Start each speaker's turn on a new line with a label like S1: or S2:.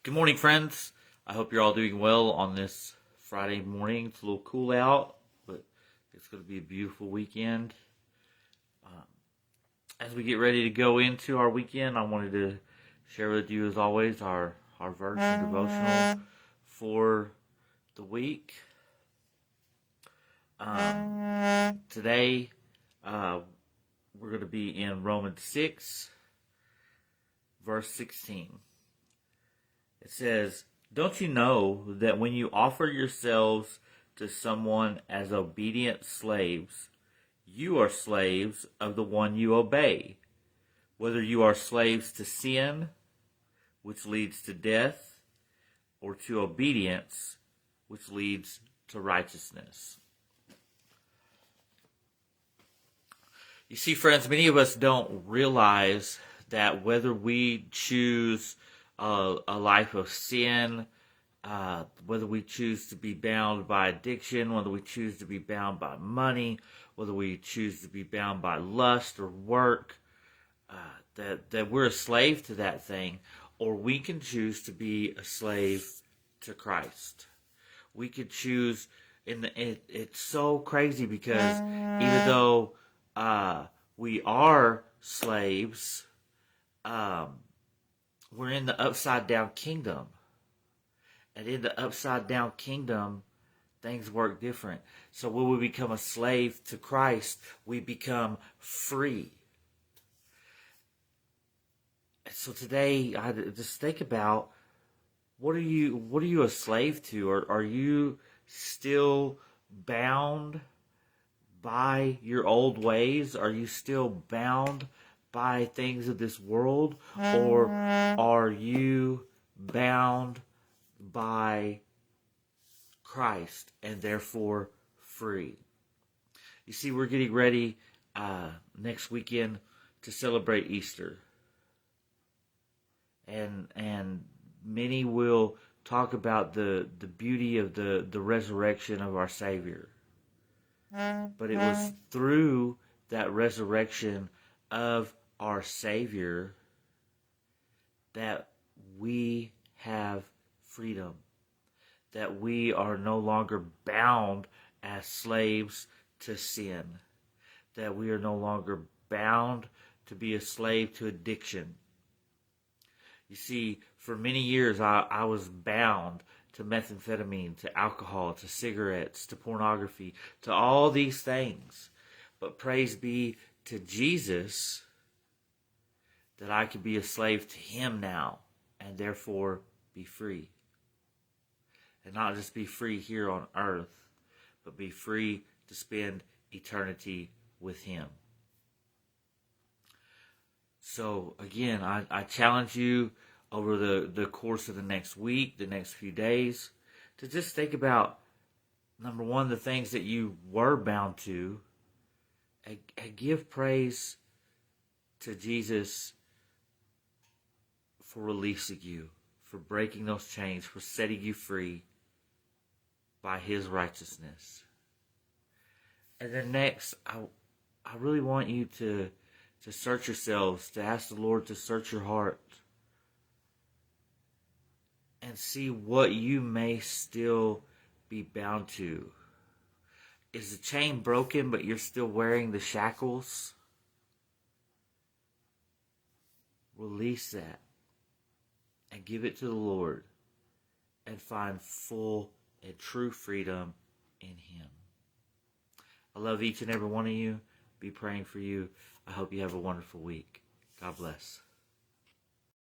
S1: Good morning, friends. I hope you're all doing well on this Friday morning. It's a little cool out, but it's going to be a beautiful weekend. As we get ready to go into our weekend, I wanted to share with you, as always, our verse and devotional for the week. Today, we're going to be in Romans 6, verse 16. It says, "Don't you know that when you offer yourselves to someone as obedient slaves, you are slaves of the one you obey, whether you are slaves to sin, which leads to death, or to obedience, which leads to righteousness." You see, friends, many of us don't realize that whether we choose a life of sin, whether we choose to be bound by addiction, whether we choose to be bound by money, whether we choose to be bound by lust or work, that we're a slave to that thing, or we can choose to be a slave to Christ. We could choose, and it's so crazy because even though we are slaves, we're in the upside down kingdom. And in the upside down kingdom, things work different. So when we become a slave to Christ, we become free. So today, I just think about, what are you a slave to? Or are you still bound by your old ways? Are you still bound by things of this world? Or are you bound by Christ and therefore free? You see, we're getting ready next weekend to celebrate Easter. And many will talk about the beauty of the resurrection of our Savior. But it was through that resurrection of our Savior that we have freedom, that we are no longer bound as slaves to sin, that we are no longer bound to be a slave to addiction. You see, for many years I was bound to methamphetamine, to alcohol, to cigarettes, to pornography, to all these things. But praise be to Jesus that I could be a slave to Him now and therefore be free. And not just be free here on earth, but be free to spend eternity with Him. So again, I challenge you over the course of the next week, the next few days, to just think about, number one, the things that you were bound to, and give praise to Jesus for releasing you, for breaking those chains, for setting you free by His righteousness. And then next, I really want you to search yourselves, to ask the Lord to search your heart and see what you may still be bound to. Is the chain broken, but you're still wearing the shackles? Release that and give it to the Lord and find full and true freedom in Him. I love each and every one of you. Be praying for you. I hope you have a wonderful week. God bless.